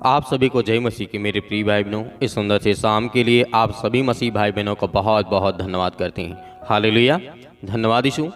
आप सभी को जय मसीह की मेरे प्रिय भाई बहनों। इस सुंदर से शाम के लिए आप सभी मसीह भाई बहनों को बहुत बहुत धन्यवाद करते हैं। हालेलुया, धन्यवाद यीशु।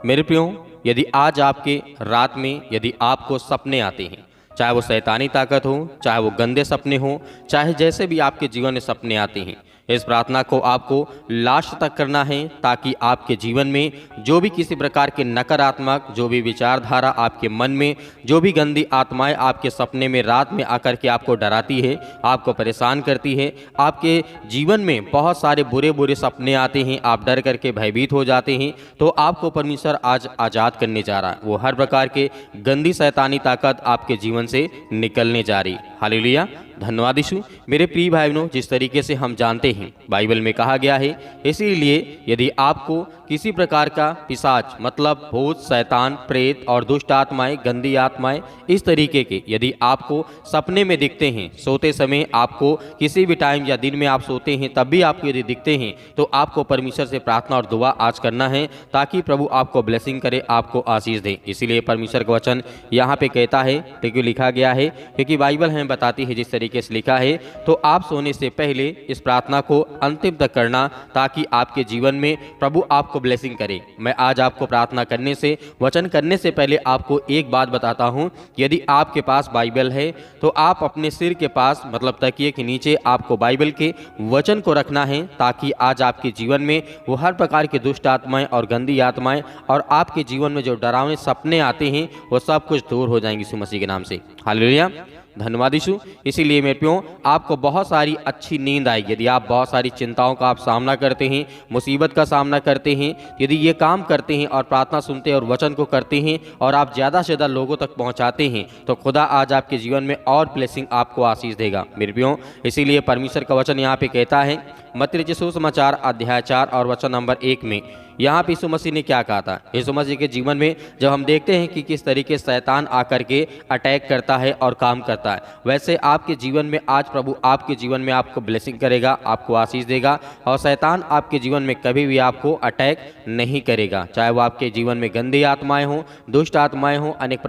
मेरे प्रियो, यदि आज आपके रात में यदि आपको सपने आते हैं, चाहे वो शैतानी ताकत हो, चाहे वो गंदे सपने हो, चाहे जैसे भी आपके जीवन में सपने आते हैं, इस प्रार्थना को आपको लास्ट तक करना है, ताकि आपके जीवन में जो भी किसी प्रकार के नकारात्मक जो भी विचारधारा आपके मन में, जो भी गंदी आत्माएं आपके सपने में रात में आकर के आपको डराती है, आपको परेशान करती है, आपके जीवन में बहुत सारे बुरे बुरे सपने आते हैं, आप डर करके भयभीत हो जाते हैं, तो आपको परमेश्वर आज आज़ाद करने जा रहा है। वो हर प्रकार के गंदी शैतानी ताकत आपके जीवन से निकलने जा रही। हालेलुया, धन्यवाद यीशु। मेरे प्रिय भाई बहनों, जिस तरीके से हम जानते हैं बाइबल में कहा गया है, इसीलिए यदि आपको किसी प्रकार का पिशाच मतलब भूत, शैतान, प्रेत और दुष्ट आत्माएं, गंदी आत्माएं इस तरीके के यदि आपको सपने में दिखते हैं, सोते समय आपको किसी भी टाइम या दिन में आप सोते हैं तब भी आपको यदि दिखते हैं, तो आपको परमेश्वर से प्रार्थना और दुआ आज करना है, ताकि प्रभु आपको ब्लेसिंग करे, आपको आशीष दे। इसीलिए परमेश्वर का वचन यहाँ पे कहता है, क्योंकि लिखा गया है, क्योंकि बाइबल हमें बताती है जिस तरीके से लिखा है, तो आप सोने से पहले इस प्रार्थना को अंतिम तक करना, ताकि आपके जीवन में प्रभु आपको ब्लेसिंग करे। मैं आज आपको प्रार्थना करने से, वचन करने से पहले आपको एक बात बताता हूँ। यदि आपके पास बाइबल है तो आप अपने सिर के पास मतलब तकिए के नीचे आपको बाइबल के वचन को रखना है, ताकि आज आपके जीवन में वो हर प्रकार की दुष्ट आत्माएं और गंदी आत्माएं और आपके जीवन में जो डरावने सपने आते हैं वो सब कुछ दूर हो जाएंगे यीशु मसीह के नाम से। हालेलुया, धन्यवाद यीशु। इसीलिए मेरे प्रियो, आपको बहुत सारी अच्छी नींद आएगी। यदि आप बहुत सारी चिंताओं का आप सामना करते हैं, मुसीबत का सामना करते हैं, यदि ये काम करते हैं और प्रार्थना सुनते हैं और वचन को करते हैं और आप ज़्यादा से ज़्यादा लोगों तक पहुंचाते हैं, तो खुदा आज आपके जीवन में और ब्लेसिंग आपको आशीष देगा मेरे प्रियो। इसीलिए परमेश्वर का वचन यहाँ पे कहता है, मत्ती रचित सुसमाचार अध्याय 4 और वचन नंबर 1 में यहाँ पे यीशु मसीह ने क्या कहा था। यीशु मसीह के जीवन में जब हम देखते हैं कि किस तरीके से शैतान आकर के अटैक करता है और काम करता है, वैसे आपके जीवन में आज प्रभु आपके जीवन में आपको ब्लेसिंग करेगा, आपको आशीष देगा, और शैतान आपके जीवन में कभी भी आपको अटैक नहीं करेगा। चाहे वो आपके जीवन में गंदी आत्माएं हों, दुष्ट आत्माएं हों, अनेक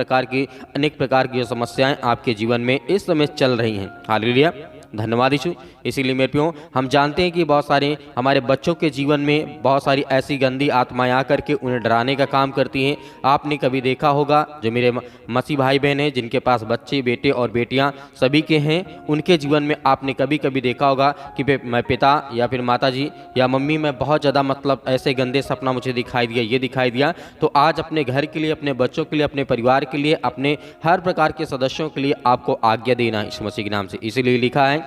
प्रकार की जो समस्याएं आपके जीवन में इस समय चल रही हैं। हालेलुया, धन्यवाद यीशु। इसीलिए मेरे प्रियो, हम जानते हैं कि बहुत सारे हमारे बच्चों के जीवन में बहुत सारी ऐसी गंदी आत्माएं आकर के उन्हें डराने का काम करती हैं। आपने कभी देखा होगा, जो मेरे मसीह भाई बहन हैं जिनके पास बच्चे, बेटे और बेटियां सभी के हैं, उनके जीवन में आपने कभी कभी देखा होगा कि मैं पिता या फिर माता जी या मम्मी में बहुत ज़्यादा मतलब ऐसे गंदे सपना मुझे दिखाई दिया, ये दिखाई दिया। तो आज अपने घर के लिए, अपने बच्चों के लिए, अपने परिवार के लिए, अपने हर प्रकार के सदस्यों के लिए आपको आज्ञा देना है यीशु मसीह के नाम से। इसीलिए लिखा है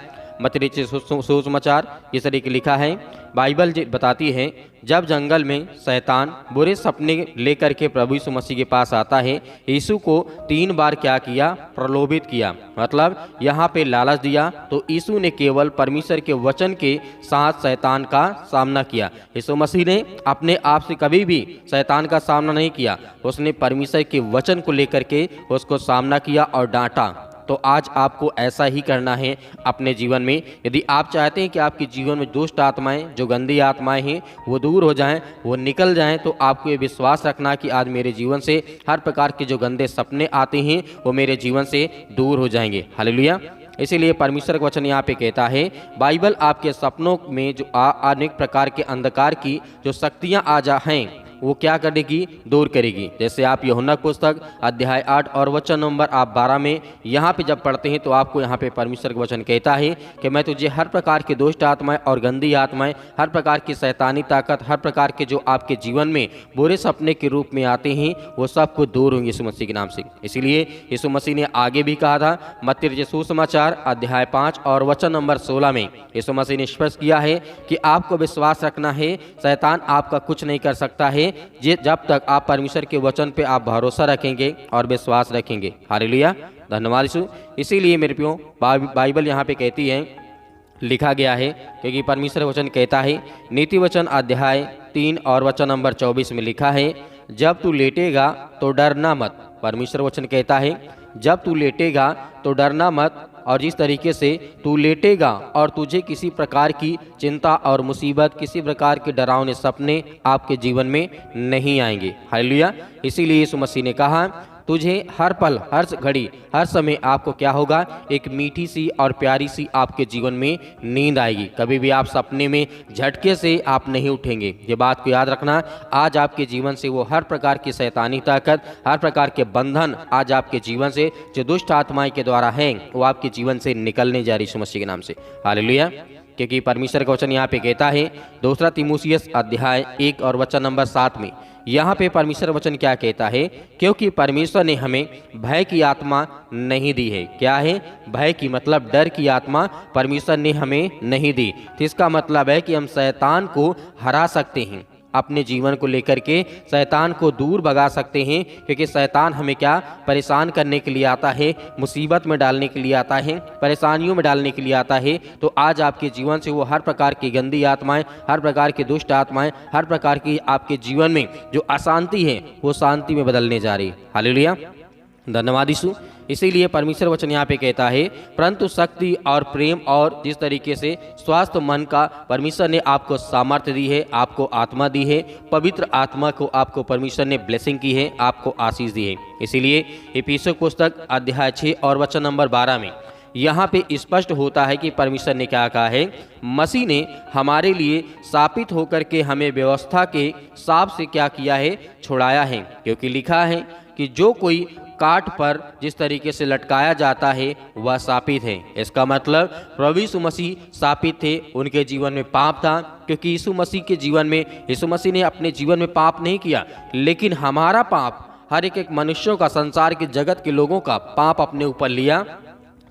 मत्ती रचित सुसमाचार, इस तरीके लिखा है, बाइबल बताती है, जब जंगल में शैतान बुरे सपने लेकर के प्रभु यीशु मसीह के पास आता है, यीशु को 3 बार क्या किया? प्रलोभित किया, मतलब यहाँ पे लालच दिया। तो यीशु ने केवल परमेश्वर के वचन के साथ शैतान का सामना किया। यीशु मसीह ने अपने आप से कभी भी शैतान का सामना नहीं किया, उसने परमेश्वर के वचन को लेकर के उसको सामना किया और डांटा। तो आज आपको ऐसा ही करना है अपने जीवन में। यदि आप चाहते हैं कि आपके जीवन में दुष्ट आत्माएं, जो गंदी आत्माएं हैं, वो दूर हो जाएं, वो निकल जाएं, तो आपको ये विश्वास रखना कि आज मेरे जीवन से हर प्रकार के जो गंदे सपने आते हैं वो मेरे जीवन से दूर हो जाएंगे। हालेलुया। इसीलिए परमेश्वर का वचन यहाँ पे कहता है, बाइबल आपके सपनों में जो अनेक प्रकार के अंधकार की जो शक्तियाँ आ जा हैं वो क्या करेगी? दूर करेगी। जैसे आप यूहन्ना पुस्तक अध्याय 8 और वचन नंबर आप 12 में यहाँ पे जब पढ़ते हैं, तो आपको यहाँ पे परमेश्वर का वचन कहता है कि मैं तुझे हर प्रकार की दुष्ट आत्माएं और गंदी आत्माएं, हर प्रकार की शैतानी ताकत, हर प्रकार के जो आपके जीवन में बुरे सपने के रूप में आते हैं, वो सब कुछ दूर होंगे यीशु मसीह के नाम से। इसीलिए यीशु मसीह ने आगे भी कहा था, मत्ती रचित सुसमाचार अध्याय 5 और वचन नंबर 16 में यीशु मसीह ने स्पष्ट किया है कि आपको विश्वास रखना है, शैतान आपका कुछ नहीं कर सकता है जब तक आप परमेश्वर के वचन पे आप भरोसा रखेंगे और विश्वास रखेंगे। हालेलुया, धन्यवाद यीशु। इसीलिए मेरे प्रियो, बाइबल यहाँ पे कहती है, लिखा गया है, क्योंकि परमेश्वर वचन कहता है, नीति वचन अध्याय 3 और वचन नंबर 24 में लिखा है, जब तू लेटेगा तो डरना मत। परमेश्वर वचन कहता है, जब तू लेटेगा तो डरना मत, और जिस तरीके से तू लेटेगा और तुझे किसी प्रकार की चिंता और मुसीबत, किसी प्रकार के डरावने सपने आपके जीवन में नहीं आएंगे। हालेलुया। इसीलिए यीशु मसीह ने कहा, तुझे हर पल, हर घड़ी, हर समय आपको क्या होगा, एक मीठी सी और प्यारी सी आपके जीवन में नींद आएगी। कभी भी आप सपने में झटके से आप नहीं उठेंगे। ये बात को याद रखना। आज आपके जीवन से वो हर प्रकार की शैतानी ताकत, हर प्रकार के बंधन आज आपके जीवन से जो दुष्ट आत्माएं के द्वारा हैं वो आपके जीवन से निकलने जा रही यीशु मसीह के नाम से। हालेलुया। क्योंकि परमेश्वर का वचन यहाँ पे कहता है, दूसरा तीमुथियुस अध्याय 1 और वचन नंबर 7 में, यहाँ पे परमेश्वर वचन क्या कहता है, क्योंकि परमेश्वर ने हमें भय की आत्मा नहीं दी है। क्या है? भय की मतलब डर की आत्मा परमेश्वर ने हमें नहीं दी। तो इसका मतलब है कि हम शैतान को हरा सकते हैं, अपने जीवन को लेकर के शैतान को दूर भगा सकते हैं। क्योंकि शैतान हमें क्या परेशान करने के लिए आता है, मुसीबत में डालने के लिए आता है, परेशानियों में डालने के लिए आता है। तो आज आपके जीवन से वो हर प्रकार की गंदी आत्माएं, हर प्रकार की दुष्ट आत्माएं, हर प्रकार की आपके जीवन में जो अशांति है वो शांति में बदलने जा रही है। हालेलुया, धन्यवाद यीशु। इसीलिए परमेश्वर वचन यहाँ पे कहता है, परंतु शक्ति और प्रेम और जिस तरीके से स्वास्थ्य मन का परमेश्वर ने आपको सामर्थ्य दी है, आपको आत्मा दी है, पवित्र आत्मा को आपको परमेश्वर ने ब्लेसिंग की है, आपको आशीष दी है। इसीलिए इफिसियों पुस्तक अध्याय 6 और वचन नंबर 12 में यहाँ पे स्पष्ट होता है कि परमेश्वर ने क्या कहा है, मसीह ने हमारे लिए शापित होकर के हमें व्यवस्था के शाप से क्या किया है, छुड़ाया है। क्योंकि लिखा है कि जो कोई काट पर जिस तरीके से लटकाया जाता है वह शापित है। इसका मतलब प्रभु यीशु मसीह शापित थे, उनके जीवन में पाप था। क्योंकि यीशु मसीह के जीवन में, यीशु मसीह ने अपने जीवन में पाप नहीं किया, लेकिन हमारा पाप, हर एक मनुष्यों का, संसार के जगत के लोगों का पाप अपने ऊपर लिया,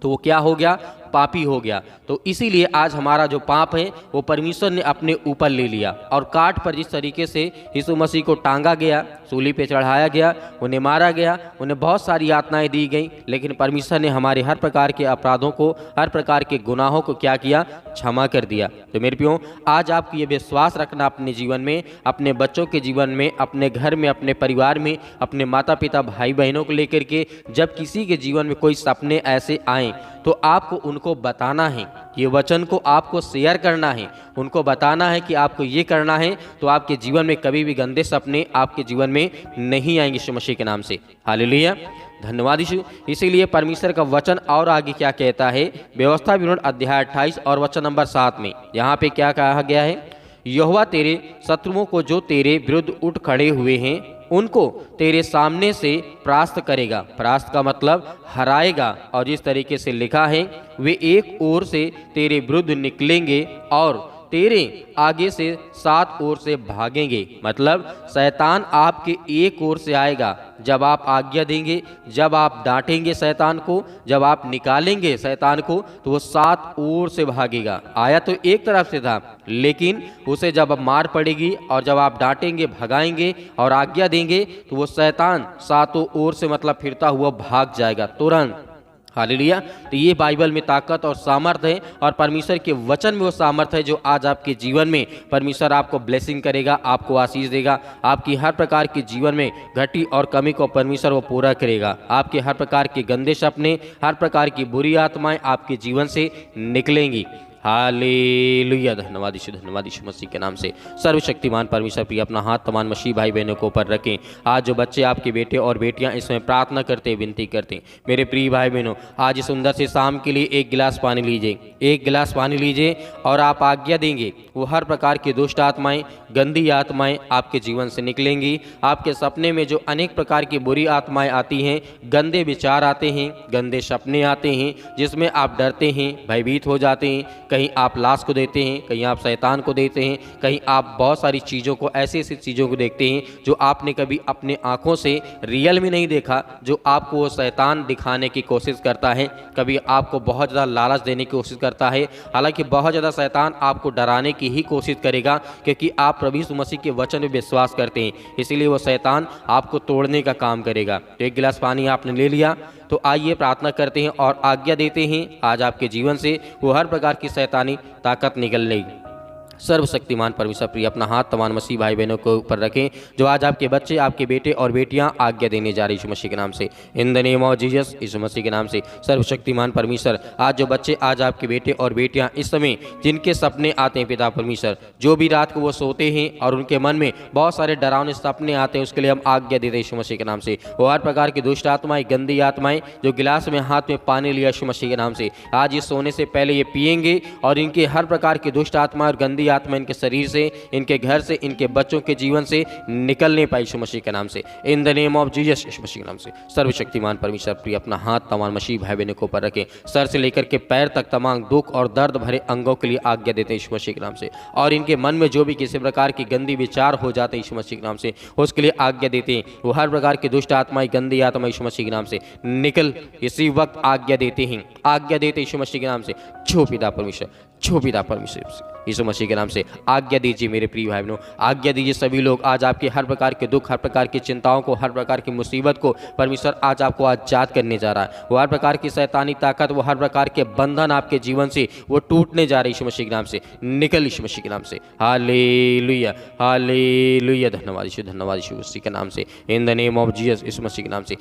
तो वो क्या हो गया, पापी हो गया। तो इसीलिए आज हमारा जो पाप है वो परमेश्वर ने अपने ऊपर ले लिया। और काट पर जिस तरीके से यीशु मसीह को टांगा गया, सूली पे चढ़ाया गया, उन्हें मारा गया, उन्हें बहुत सारी यातनाएं दी गई, लेकिन परमेश्वर ने हमारे हर प्रकार के अपराधों को, हर प्रकार के गुनाहों को क्या किया, क्षमा कर दिया। तो मेरे प्रियो, आज आपको ये विश्वास रखना अपने जीवन में, अपने बच्चों के जीवन में, अपने घर में, अपने परिवार में, अपने माता पिता भाई बहनों को लेकर के जब किसी के जीवन में कोई सपने ऐसे आए तो आपको उनको बताना है, ये वचन को आपको शेयर करना है, उनको बताना है कि आपको ये करना है, तो आपके जीवन में कभी भी गंदे सपने आपके जीवन में नहीं आएंगे यीशु मसीह के नाम से। हालेलुया, धन्यवाद यीशु। इसीलिए परमेश्वर का वचन और आगे क्या कहता है, व्यवस्था विवरण अध्याय 28 और वचन नंबर 7 में यहाँ पे क्या कहा गया है, यहोवा तेरे शत्रुओं को जो तेरे विरुद्ध उठ खड़े हुए हैं उनको तेरे सामने से परास्त करेगा। परास्त का मतलब हराएगा। और जिस तरीके से लिखा है, वे एक ओर से तेरे विरुद्ध निकलेंगे और तेरे आगे से 7 ओर से भागेंगे। मतलब शैतान आपके एक ओर से आएगा, जब आप आज्ञा देंगे, जब आप डांटेंगे शैतान को, जब आप निकालेंगे शैतान को, तो वो 7 ओर से भागेगा। आया तो एक तरफ से था, लेकिन उसे जब मार पड़ेगी और जब आप डांटेंगे, भगाएंगे और आज्ञा देंगे, तो वो शैतान 7 ओर से मतलब फिरता हुआ भाग जाएगा तुरंत। हालेलुया। तो ये बाइबल में ताकत और सामर्थ है, और परमेश्वर के वचन में वो सामर्थ है जो आज आपके जीवन में परमेश्वर आपको ब्लेसिंग करेगा, आपको आशीष देगा। आपकी हर प्रकार के जीवन में घटी और कमी को परमेश्वर वो पूरा करेगा। आपके हर प्रकार के गंदे सपने, हर प्रकार की बुरी आत्माएं आपके जीवन से निकलेंगी। हालेलुया, धन्यवाद यीशु, धन्यवाद यीशु मसीह के नाम से। सर्वशक्तिमान परमेश्वर प्रिय अपना हाथ तमाम मसीह भाई बहनों को ऊपर रखें। आज जो बच्चे आपके बेटे और बेटियां इसमें प्रार्थना करते, विनती करते, मेरे प्रिय भाई बहनों, आज इस सुंदर से शाम के लिए एक गिलास पानी लीजिए, एक गिलास पानी लीजिए और आप आज्ञा देंगे, वो हर प्रकार की दुष्ट आत्माएं, गंदी आत्माएं आपके जीवन से निकलेंगी। आपके सपने में जो अनेक प्रकार की बुरी आत्माएं आती हैं, गंदे विचार आते हैं, गंदे सपने आते हैं, जिसमें आप डरते हैं, भयभीत हो जाते हैं, कहीं आप लाश को देते हैं, कहीं आप शैतान को देते हैं, कहीं आप बहुत सारी चीज़ों को, ऐसी ऐसी चीज़ों को देखते हैं जो आपने कभी अपने आंखों से रियल में नहीं देखा, जो आपको वो शैतान दिखाने की कोशिश करता है, कभी आपको बहुत ज़्यादा लालच देने की कोशिश करता है। हालांकि बहुत ज़्यादा शैतान आपको डराने की ही कोशिश करेगा, क्योंकि आप प्रभु यीशु मसीह के वचन में विश्वास करते हैं, इसीलिए वो शैतान आपको तोड़ने का काम करेगा। तो एक गिलास पानी आपने ले लिया, तो आइए प्रार्थना करते हैं और आज्ञा देते हैं आज आपके जीवन से वो हर प्रकार की शैतानी ताकत निकल लेगी। सर्वशक्तिमान परमेश्वर प्रिय अपना हाथ तमाम मसीह भाई बहनों के ऊपर रखें जो आज आपके बच्चे, आपके बेटे और बेटियां आज्ञा देने जा रही यीशु मसीह के नाम से। In the name of Jesus, Yeshu Masih के नाम से। सर्वशक्तिमान परमेश्वर, आज जो बच्चे, आज आपके बेटे और बेटियां इस समय जिनके सपने आते हैं पिता परमेश्वर, जो भी रात को वो सोते हैं और उनके मन में बहुत सारे डरावने सपने आते हैं, उसके लिए हम आज्ञा देते हैं यीशु मसीह के नाम से। वो हर प्रकार की दुष्ट आत्माएं, गंदी आत्माएं जो गिलास में हाथ में पानी लिया यीशु मसीह के नाम से, आज ये सोने से पहले ये पिएंगे और इनके हर प्रकार की दुष्ट आत्मा और गंदी आत्मा इनके शरीर से, इनके घर से, इनके बच्चों के जीवन से निकलने पाए यीशु मसीह के नाम से। In the name of Jesus, Yeshu Masih के नाम से। सर्वशक्तिमान परमेश्वर प्रिय अपना हाथ तमाम मसीह भाई बहनों को ऊपर रखें, सर से लेकर के पैर तक तमाम दुख और दर्द भरे अंगों के लिए आज्ञा देते हैं यीशु मसीह के नाम से। और इनके मन में जो भी किसी प्रकार की गंदी विचार हो जाते हैं यीशु मसीह के नाम से, उसके लिए आज्ञा देते हैं। वो हर प्रकार की दुष्ट आत्माएं, गंदी आत्मा यीशु मसीह के नाम से निकल इसी वक्त आज्ञा देते हैं, आज्ञा देते यीशु मसीह के नाम से। छो पिता परमेश्वर, छो पिता परमेश्वर यीशु मसीह के नाम से आज्ञा दीजिए मेरे प्रिय भाई बहनों, आज्ञा दीजिए सभी लोग। आज आपके हर प्रकार के दुख, हर प्रकार की चिंताओं को, हर प्रकार की मुसीबत को परमेश्वर आज आपको आजाद करने जा रहा है। वो हर प्रकार की शैतानी ताकत, वो हर प्रकार के बंधन आपके जीवन से वो टूटने जा रहे यीशु मसीह के नाम से। निकल यीशु मसीह के नाम से। Hallelujah, hallelujah. धन्यवाद यीशु, धन्यवाद यीशु मसीह के नाम से। In the name of Jesus, Yeshu Masih के नाम से।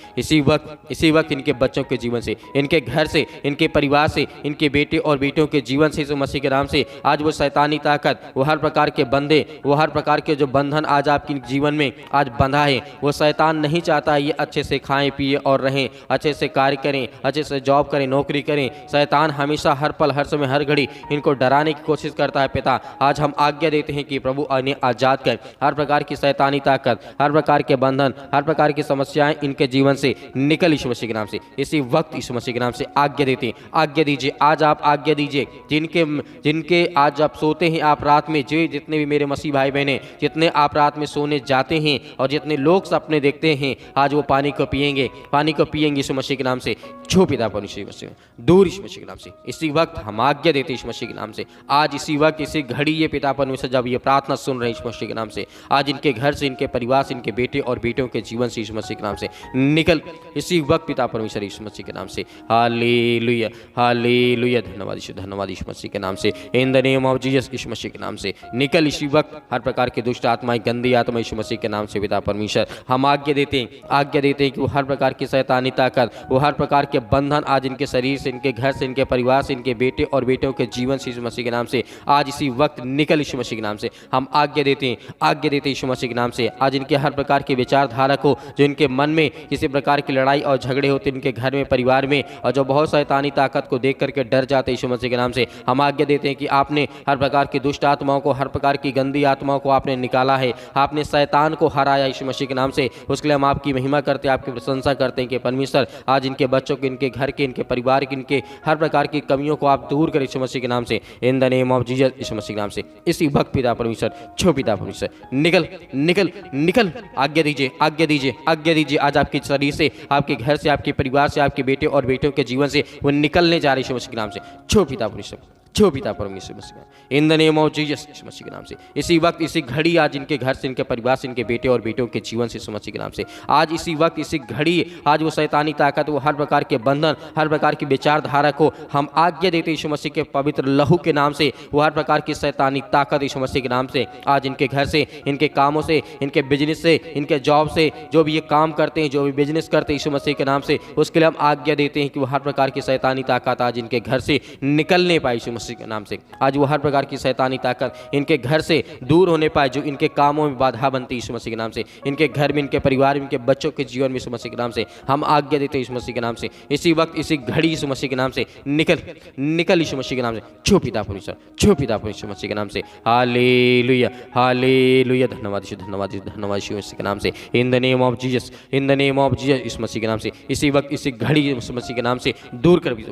इसी वक्त इनके बच्चों के जीवन से, इनके घर से, इनके परिवार से, इनके बेटे और बेटियों के जीवन से यीशु मसीह के नाम से आज वो शैतानी ताकत, वो हर प्रकार के बंधे, वो हर प्रकार के जो बंधन आज आपके जीवन में आज बंधा है, वो शैतान नहीं चाहता ये अच्छे से खाएं पिए और रहें, अच्छे से कार्य करें, अच्छे से जॉब करें, नौकरी करें। शैतान हमेशा हर पल, हर समय, हर घड़ी इनको डराने की कोशिश करता है। पिता, आज हम आज्ञा देते हैं कि प्रभु इन्हें आजाद कर, हर प्रकार की शैतानी ताकत, हर प्रकार के बंधन, हर प्रकार की समस्याएं इनके जीवन से निकल यीशु मसीह के नाम से। इसी वक्त यीशु मसीह के नाम से आज्ञा देते हैं, आज्ञा दीजिए। आज आप आज्ञा दीजिए जिनके आज आप सोते हैं, आप रात में, जितने भी मेरे मसीह भाई बहने, जितने आप रात में सोने जाते हैं और जितने लोग सपने देखते हैं, आज वो पानी को पिएंगे, पानी को पिएंगे यीशु मसीह के नाम से। छो पिता परमेश्वर मसीह दूर यीशु मसीह के नाम से। इसी वक्त हम आज्ञा देते यीशु मसीह के नाम से। आज इसी वक्त, इसी घड़ी ये पिता परमेश्वर जब ये प्रार्थना सुन रहे यीशु मसीह के नाम से, आज इनके घर से, इनके परिवार से, इनके बेटे और बेटियों के जीवन से यीशु मसीह के नाम से निकल इसी वक्त पिता परमेश्वर यीशु मसीह के नाम से। Hallelujah, hallelujah. धन्यवाद यीशु, धन्यवाद यीशु मसीह के नाम से। In the name of Jesus, Yeshu Masih के नाम से निकल इसी वक्त हर प्रकार की दुष्ट आत्माएं, गंदी आत्मा यीशु मसीह के नाम से पिता परमेश्वर हम आज्ञा देते हैं, आज्ञा देते हैं कि वो हर प्रकार की शैतानी ताकत, वो हर प्रकार के बंधन आज इनके शरीर से, इनके घर से, इनके परिवार से, इनके बेटे और बेटियों के जीवन से यीशु मसीह के नाम से आज इसी वक्त निकल यीशु मसीह के नाम से हम आज्ञा देते हैं, आज्ञा देते हैं यीशु मसीह के नाम से। आज इनके हर प्रकार की विचारधारा को, जो इनके मन में किसी प्रकार की लड़ाई और झगड़े होते इनके घर में, परिवार में, और जो बहुत शैतानी ताकत को देख करके डर जाते यीशु मसीह के नाम से हम आज्ञा देते हैं कि आपने हर प्रकार की दुष्ट आत्माओं को, हर प्रकार की गंदी आत्माओं को आपने निकाला है, आपने शैतान को हराया यीशु मसीह के नाम से। उसके लिए हम आपकी महिमा करते हैं, आपकी प्रशंसा करते हैं कि परमेश्वर आज इनके बच्चों के, इनके घर के, इनके परिवार के, इनके हर प्रकार की कमियों को आप दूर करें यीशु मसीह के नाम से। In the name of Jesus, Yeshu Masih के नाम से। इसी वक्त पिता परमेश्वर, छो पिता परमेश्वर निकल, निकल, निकल। आज्ञा दीजिए, आज्ञा दीजिए, आज्ञा दीजिए। आज आपके शरीर से, आपके घर से, आपके परिवार से, आपके बेटे और बेटियों के जीवन से वो निकलने जा रहे यीशु मसीह के नाम से। छो पिता परमेश्वर, छो पिता परमेश्वर Masih. In the name of Jesus, Yeshu Masih के नाम से। इसी वक्त, इसी घड़ी आज इनके घर से, इनके परिवार से, इनके बेटे और बेटियों के जीवन से यीशु मसीह के नाम से आज इसी वक्त, इसी घड़ी आज वो शैतानी ताकत, वो हर प्रकार के बंधन, हर प्रकार की विचारधारा को हम आज्ञा देते यीशु मसीह के पवित्र लहू के नाम से। वो हर प्रकार की शैतानी ताकत यीशु मसीह के नाम से आज इनके घर से, इनके कामों से, इनके बिजनेस से, इनके जॉब से, जो भी ये काम करते हैं, जो भी बिजनेस करते हैं यीशु मसीह के नाम से, उसके लिए हम आज्ञा देते हैं कि वो हर प्रकार की शैतानी ताकत आज इनके घर से निकलने पाए यीशु मसीह के नाम से। आज वो हर प्रकार की शैतानी ताकत इनके घर से दूर होने पाए, जो इनके कामों में बाधा बनती है यीशु मसीह के नाम से। इनके घर में, इनके परिवार में, इनके बच्चों के जीवन में यीशु मसीह के नाम से हम आज्ञा देते हैं यीशु मसीह के नाम से। इसी वक्त, इसी घड़ी यीशु मसीह के नाम से निकल, निकल यीशु मसीह के नाम से। छो पिता परमेश्वर, छो पिता परमेश्वर मसीह के नाम से। Hallelujah, hallelujah. धन्यवाद यीशु, धन्यवाद यीशु, धन्यवाद यीशु मसीह के नाम से। In the name of Jesus, in the name of Jesus, Yeshu Masih के नाम से। इसी वक्त, इसी घड़ी यीशु मसीह के नाम से दूर कर भी।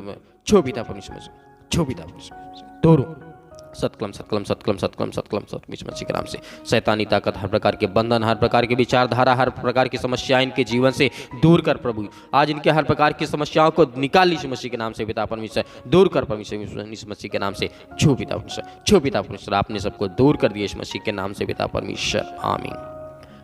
छो पिता परमेश्वर, छो पिता परमेश्वर दूर। सतकलम, सतकलम, सतकलम, सतकलम, सतकलम, सतकलम यीशु मसीह के नाम से। शैतानी ताकत, हर प्रकार के बंधन, हर प्रकार की विचारधारा, हर प्रकार की समस्याएं इनके जीवन से दूर कर प्रभु। आज इनके हर प्रकार की समस्याओं को निकाल यीशु मसीह के नाम से पिता परमेश्वर, दूर कर परमेश्वर यीशु मसीह के नाम से। छो पिता परमेश्वर, छो पिता परमेश्वर, आपने सबको दूर कर दिया यीशु मसीह के नाम से पिता परमेश्वर। आमीन।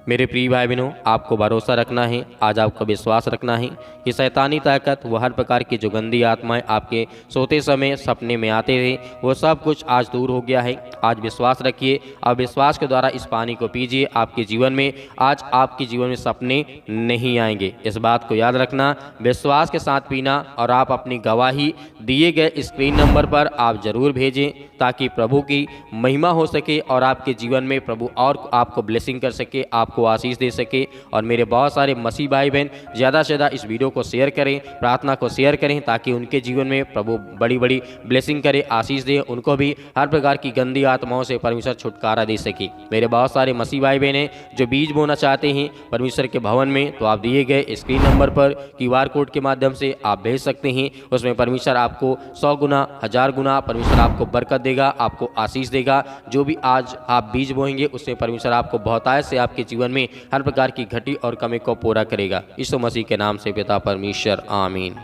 मेरे प्रिय भाई बहनों, आपको भरोसा रखना है, आज आपको विश्वास रखना है कि शैतानी ताकत, वो हर प्रकार की जो गंदी आत्माएं आपके सोते समय सपने में आते थे, वो सब कुछ आज दूर हो गया है। आज विश्वास रखिए और विश्वास के द्वारा इस पानी को पीजिए। आपके जीवन में आज आपके जीवन में सपने नहीं आएंगे। इस बात को याद रखना, विश्वास के साथ पीना, और आप अपनी गवाही दिए गए स्क्रीन नंबर पर आप जरूर भेजें ताकि प्रभु की महिमा हो सके और आपके जीवन में प्रभु और आपको ब्लेसिंग कर सके, आपको आशीष दे सके। और मेरे बहुत सारे मसीह भाई बहन ज़्यादा से ज़्यादा इस वीडियो को शेयर करें, प्रार्थना को शेयर करें ताकि उनके जीवन में प्रभु बड़ी बड़ी ब्लेसिंग करे, आशीष दे, उनको भी हर प्रकार की गंदी आत्माओं से परमेश्वर छुटकारा दे सके। मेरे बहुत सारे मसीह भाई बहन हैं जो बीज बोना चाहते हैं परमेश्वर के भवन में, तो आप दिए गए स्क्रीन नंबर पर QR कोड के माध्यम से आप भेज सकते हैं। उसमें परमेश्वर आपको 100 गुना 1000 गुना परमेश्वर आपको बरकत देगा, आपको आशीष देगा। जो भी आज आप बीज बोएंगे उसमें परमेश्वर आपको बहुतायत से आपके जीवन में हर प्रकार की घटी और कमी को पूरा करेगा। यीशु मसीह के नाम से पिता परमेश्वर, आमीन।